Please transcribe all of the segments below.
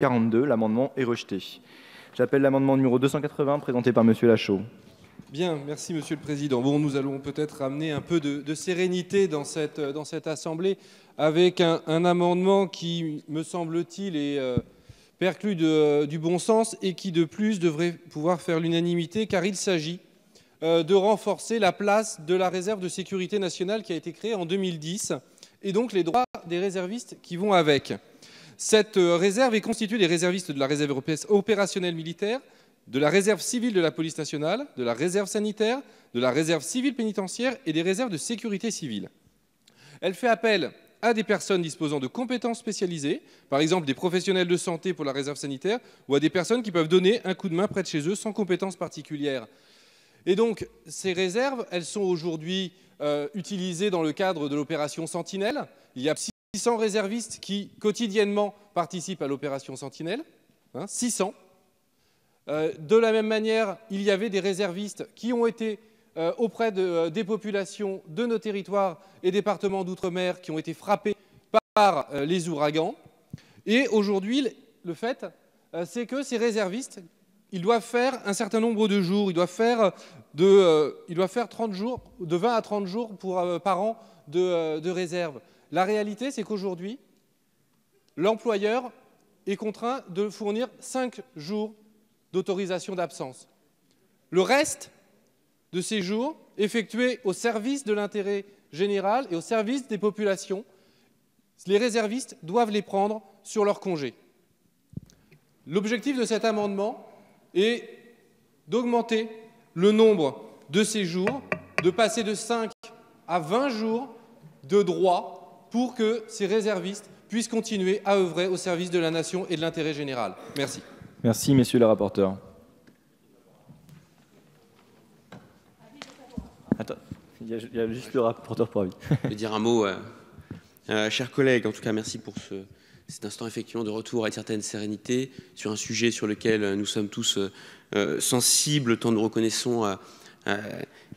42, l'amendement est rejeté. J'appelle l'amendement numéro 280 présenté par Monsieur Lachaud. Bien, merci Monsieur le Président. Bon, nous allons peut-être amener un peu de sérénité dans cette Assemblée avec un amendement qui, me semble-t-il, est perclus du bon sens et qui, de plus, devrait pouvoir faire l'unanimité, car il s'agit de renforcer la place de la réserve de sécurité nationale qui a été créée en 2010 et donc les droits des réservistes qui vont avec. Cette réserve est constituée des réservistes de la réserve opérationnelle militaire, de la réserve civile de la police nationale, de la réserve sanitaire, de la réserve civile pénitentiaire et des réserves de sécurité civile. Elle fait appel à des personnes disposant de compétences spécialisées, par exemple des professionnels de santé pour la réserve sanitaire, ou à des personnes qui peuvent donner un coup de main près de chez eux sans compétences particulières. Et donc, ces réserves, elles sont aujourd'hui utilisées dans le cadre de l'opération Sentinelle. Il y a 600 réservistes qui, quotidiennement, participent à l'opération Sentinelle. 600. De la même manière, il y avait des réservistes qui ont été auprès des populations de nos territoires et départements d'outre-mer qui ont été frappés par les ouragans. Et aujourd'hui, le fait, c'est que ces réservistes, ils doivent faire un certain nombre de jours. Ils doivent faire 30 jours, de 20 à 30 jours par an de réserve. La réalité, c'est qu'aujourd'hui, l'employeur est contraint de fournir 5 jours d'autorisation d'absence. Le reste de ces jours effectués au service de l'intérêt général et au service des populations, les réservistes doivent les prendre sur leur congé. L'objectif de cet amendement est d'augmenter le nombre de ces jours, de passer de 5 à 20 jours de droit pour que ces réservistes puissent continuer à œuvrer au service de la nation et de l'intérêt général. Merci. Merci, messieurs les rapporteurs. Attends, il y a juste le rapporteur pour avis. Je vais dire un mot, chers collègues. En tout cas, merci pour cet instant effectivement de retour à une certaine sérénité sur un sujet sur lequel nous sommes tous sensibles, tant nous reconnaissons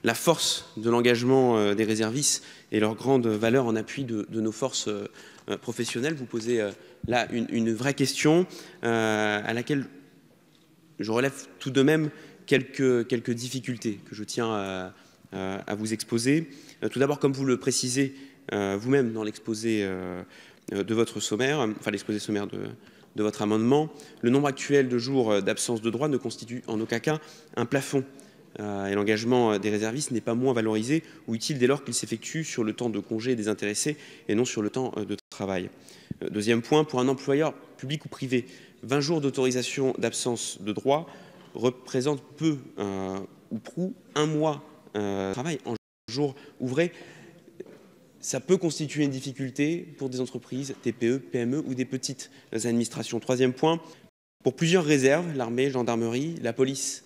la force de l'engagement des réservistes et leur grande valeur en appui de nos forces professionnelles. Vous posez là une vraie question à laquelle je relève tout de même quelques difficultés que je tiens à vous exposer. Tout d'abord, comme vous le précisez vous-même dans l'exposé de votre sommaire, enfin l'exposé sommaire de votre amendement, le nombre actuel de jours d'absence de droit ne constitue en aucun cas un plafond. Et l'engagement des réservistes n'est pas moins valorisé ou utile dès lors qu'il s'effectue sur le temps de congé des intéressés et non sur le temps de travail. Deuxième point, pour un employeur public ou privé, 20 jours d'autorisation d'absence de droit représentent peu ou prou un mois de travail en jours ouvrés. Ça peut constituer une difficulté pour des entreprises TPE, PME ou des petites administrations. Troisième point, pour plusieurs réserves, l'armée, gendarmerie, la police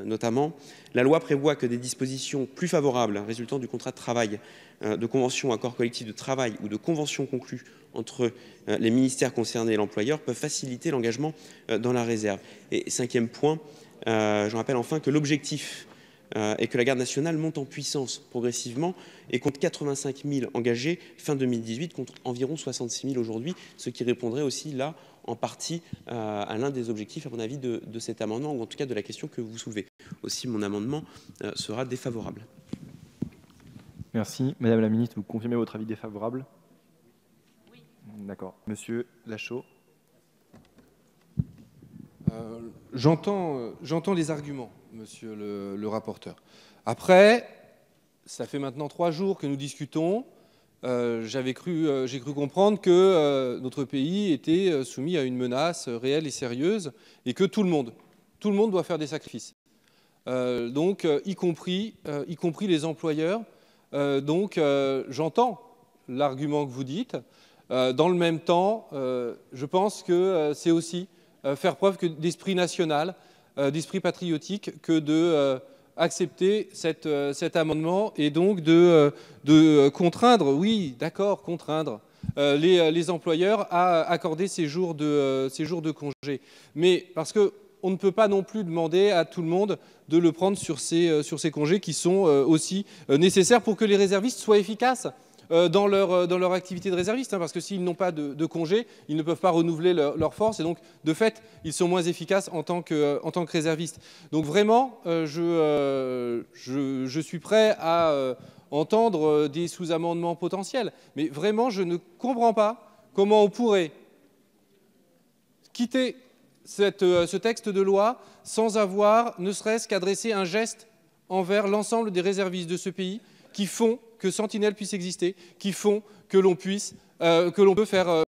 notamment, la loi prévoit que des dispositions plus favorables résultant du contrat de travail, de convention, accord collectif de travail ou de convention conclue entre les ministères concernés et l'employeur peuvent faciliter l'engagement dans la réserve. Et cinquième point, je rappelle enfin que l'objectif est que la garde nationale monte en puissance progressivement et compte 85 000 engagés fin 2018 contre environ 66 000 aujourd'hui, ce qui répondrait aussi là en partie à l'un des objectifs, à mon avis, de cet amendement, ou en tout cas de la question que vous soulevez. Aussi, mon amendement sera défavorable. Merci. Madame la ministre, vous confirmez votre avis défavorable? Oui. D'accord. Monsieur Lachaud. J'entends les arguments, monsieur le rapporteur. Après, ça fait maintenant 3 jours que nous discutons. J'ai cru comprendre que notre pays était soumis à une menace réelle et sérieuse et que tout le monde doit faire des sacrifices. Donc, y compris les employeurs. Donc, j'entends l'argument que vous dites. Dans le même temps, je pense que c'est aussi faire preuve d'esprit national, d'esprit patriotique, que de accepter cet amendement et donc de contraindre, oui, d'accord, contraindre les employeurs à accorder ces jours de congé. Mais parce qu'on ne peut pas non plus demander à tout le monde de le prendre sur ces congés qui sont aussi nécessaires pour que les réservistes soient efficaces dans leur activité de réserviste, hein, parce que s'ils n'ont pas de congé, ils ne peuvent pas renouveler leur force, et donc de fait, ils sont moins efficaces en tant que réservistes. Donc vraiment, je suis prêt à entendre des sous-amendements potentiels, mais vraiment, je ne comprends pas comment on pourrait quitter ce texte de loi sans avoir ne serait-ce qu'adressé un geste envers l'ensemble des réservistes de ce pays qui font que Sentinelle puisse exister, qui font que l'on peut faire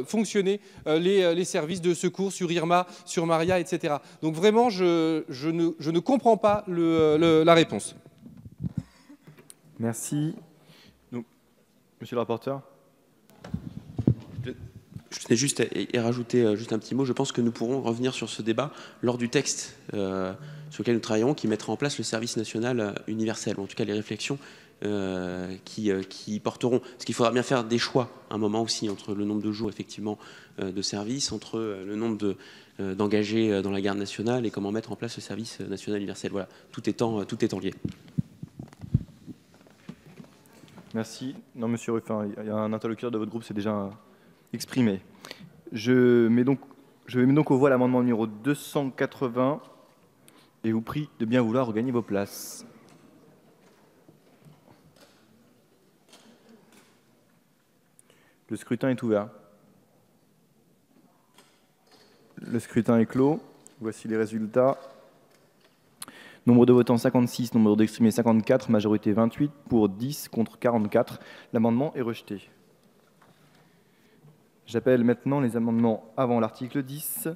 fonctionner les services de secours sur Irma, sur Maria, etc. Donc vraiment, je ne comprends pas la réponse. Merci. Donc, monsieur le rapporteur. Je tenais juste à rajouter juste un petit mot. Je pense que nous pourrons revenir sur ce débat lors du texte sur lequel nous travaillerons, qui mettra en place le service national universel, ou en tout cas les réflexions qui porteront. Parce qu'il faudra bien faire des choix à un moment aussi entre le nombre de jours effectivement de service, entre le nombre d'engagés dans la garde nationale et comment mettre en place le service national universel. Voilà, tout étant lié. Merci. Non, monsieur Ruffin, il y a un interlocuteur de votre groupe, c'est déjà exprimé. Je vais mettre donc aux voix l'amendement numéro 280 et vous prie de bien vouloir regagner vos places. Le scrutin est ouvert. Le scrutin est clos. Voici les résultats. Nombre de votants 56, nombre d'exprimés 54, majorité 28, pour 10, contre 44. L'amendement est rejeté. J'appelle maintenant les amendements avant l'article 10.